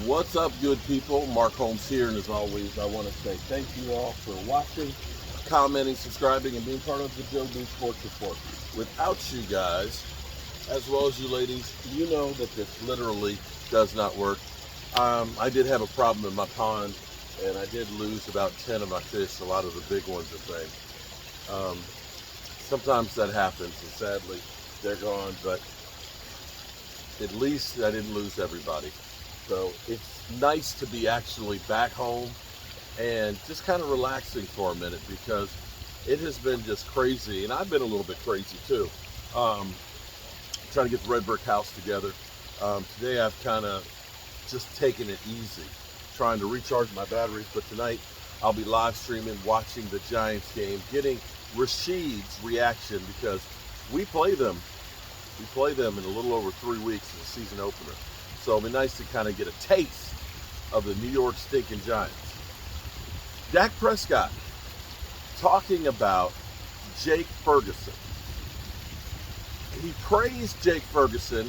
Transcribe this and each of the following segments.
What's up, good people? Mark Holmes here, and as always, I want to say thank you all for watching, commenting, subscribing, and being part of the Joe B Sports Report. Without you guys, as well as you ladies, you know that this literally does not work. I did have a problem in my pond, and I did lose about 10 of my fish, a lot of the big ones, I think. Sometimes that happens, and sadly, they're gone, but at least I didn't lose everybody. So it's nice to be actually back home and just kind of relaxing for a minute because it has been just crazy, and I've been a little bit crazy too. Um, Trying to get the red brick house together. Today I've kind of just taken it easy, trying to recharge my batteries. But tonight I'll be live streaming, watching the Giants game, getting Rashid's reaction because we play them. We play them in a little over 3 weeks as a season opener. So it'll be nice to kind of get a taste of the New York stinking Giants. Dak Prescott talking about Jake Fergison. He praised Jake Fergison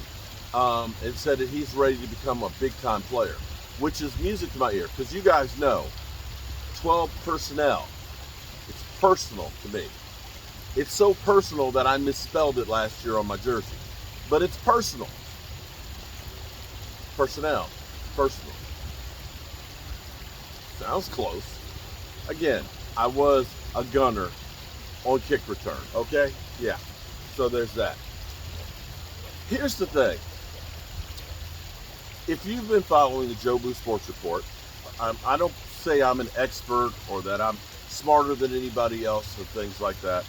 and said that he's ready to become a big-time player, which is music to my ear because you guys know 12 personnel. It's personal to me. It's so personal that I misspelled it last year on my jersey. But it's personal. Personnel. Personal. Sounds close. Again, I was a gunner on kick return, okay? Yeah. So there's that. Here's the thing. If you've been following the Joe Blue Sports Report, I don't say I'm an expert or that I'm smarter than anybody else and things like that.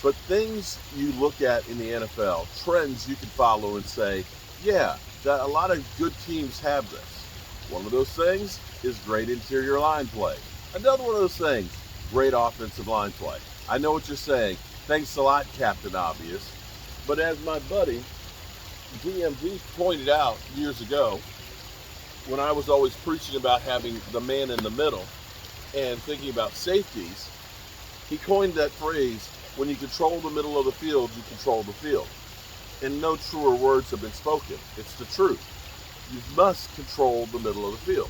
But things you look at in the NFL, trends you can follow and say, yeah, that a lot of good teams have this. One of those things is great interior line play. Another one of those things, great offensive line play. I know what you're saying. Thanks a lot, Captain Obvious. But as my buddy DMV pointed out years ago, when I was always preaching about having the man in the middle and thinking about safeties, he coined that phrase, when you control the middle of the field, you control the field. And no truer words have been spoken. It's the truth. You must control the middle of the field.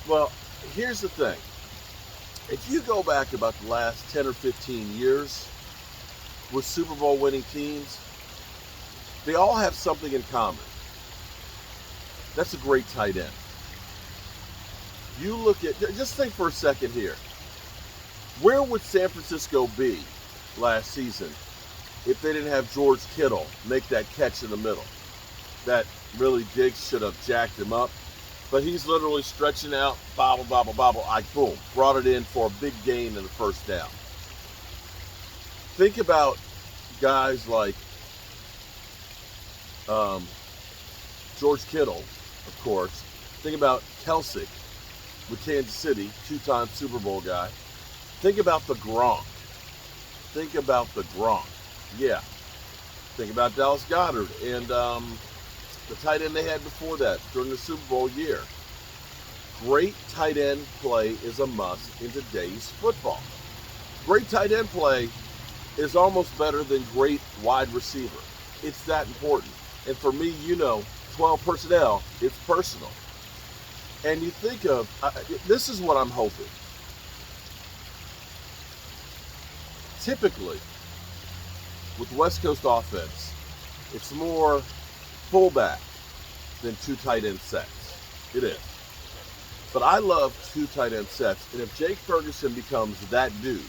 Well, here's the thing. If you go back about the last 10 or 15 years with Super Bowl winning teams, they all have something in common. That's a great tight end. You look at, just think for a second here. Where would San Francisco be last season if they didn't have George Kittle make that catch in the middle? That really Diggs should have jacked him up. But he's literally stretching out, bobble, bobble, bobble, boom, brought it in for a big gain in the first down. Think about guys like George Kittle, of course. Think about Kelsey with Kansas City, two-time Super Bowl guy. Think about the Gronk. Think about the Gronk. Yeah. Think about Dallas Goedert and the tight end they had before that during the Super Bowl year. Great tight end play is a must in today's football. Great tight end play is almost better than great wide receiver. It's that important. And for me, 12 personnel, it's personal. And you think of, this is what I'm hoping. Typically, with West Coast offense, it's more fullback than two tight end sets. It is. But I love two tight end sets. And if Jake Fergison becomes that dude,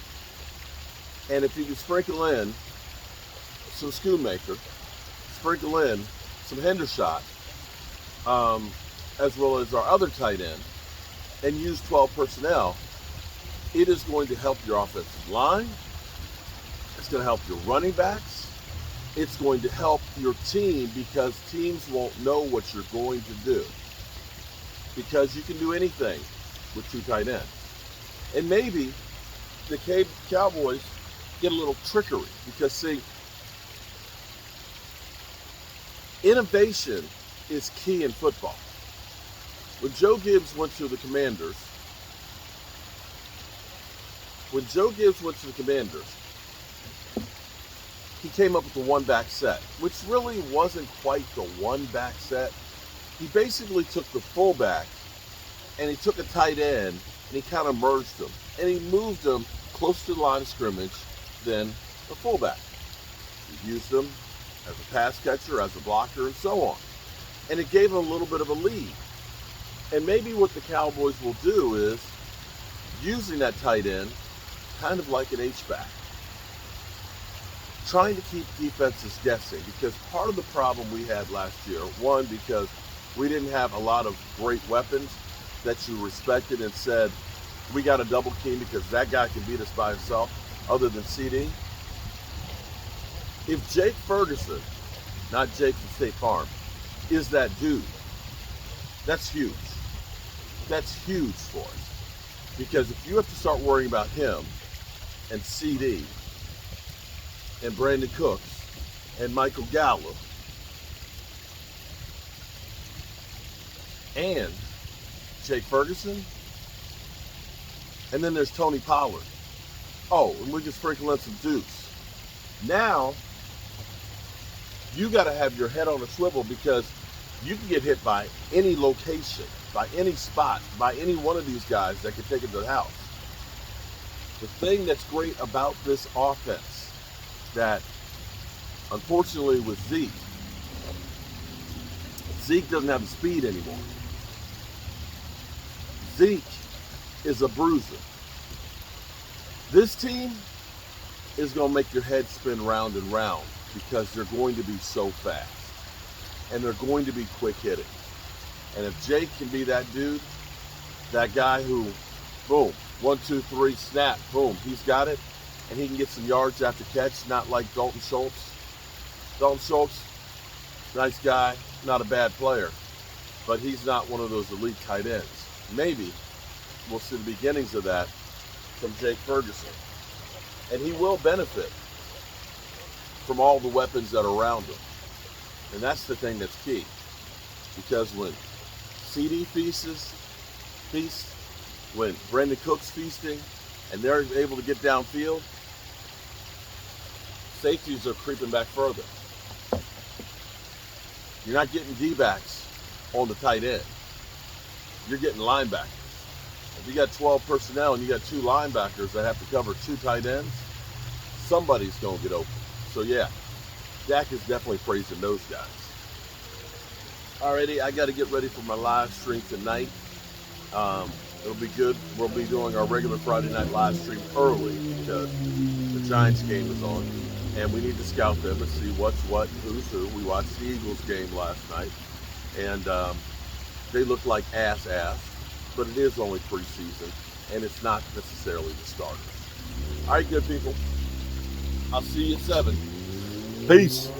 and if you can sprinkle in some Schoonmaker, sprinkle in some Hendershot, as well as our other tight end, and use 12 personnel, it is going to help your offensive line. It's going to help your running backs. It's going to help your team because teams won't know what you're going to do. Because you can do anything with two tight ends. And maybe the Cowboys get a little trickery because, see, innovation is key in football. When Joe Gibbs went to the Commanders, he came up with the one-back set, which really wasn't quite the one-back set. He basically took the fullback and he took a tight end and he kind of merged them. And he moved them close to the line of scrimmage than the fullback. He used them as a pass catcher, as a blocker, and so on. And it gave him a little bit of a lead. And maybe what the Cowboys will do is using that tight end kind of like an H-back. Trying to keep defenses guessing, because part of the problem we had last year, one, because we didn't have a lot of great weapons that you respected and said, we got a double team because that guy can beat us by himself, other than CD. If Jake Fergison, not Jake from State Farm, is that dude, that's huge. That's huge for us. Because if you have to start worrying about him and CD and Brandon Cooks and Michael Gallup and Jake Fergison, and then there's Tony Pollard. Oh, and we can sprinkle in some Dukes. Now, you got to have your head on a swivel, because you can get hit by any location, by any spot, by any one of these guys that can take it to the house. The thing that's great about this offense, that unfortunately with Zeke doesn't have the speed anymore. Zeke is a bruiser. This team is going to make your head spin round and round, because they're going to be so fast and they're going to be quick hitting. And if Jake can be that dude, that guy who, boom, 1, 2, 3, snap, boom, he's got it, and he can get some yards after catch, not like Dalton Schultz. Dalton Schultz, nice guy, not a bad player, but he's not one of those elite tight ends. Maybe we'll see the beginnings of that from Jake Fergison. And he will benefit from all the weapons that are around him. And that's the thing that's key. Because when CD feasts, when Brandon Cook's feasting, and they're able to get downfield, safeties are creeping back further. You're not getting D-backs on the tight end. You're getting linebackers. If you got 12 personnel and you got 2 linebackers that have to cover 2 tight ends, somebody's going to get open. So yeah, Dak is definitely praising those guys. Alrighty, I got to get ready for my live stream tonight. It'll be good. We'll be doing our regular Friday night live stream early because the Giants game is on. And we need to scout them and see what's what, who's who. We watched the Eagles game last night. And they look like ass. But it is only preseason. And it's not necessarily the starters. All right, good people. I'll see you at 7. Peace.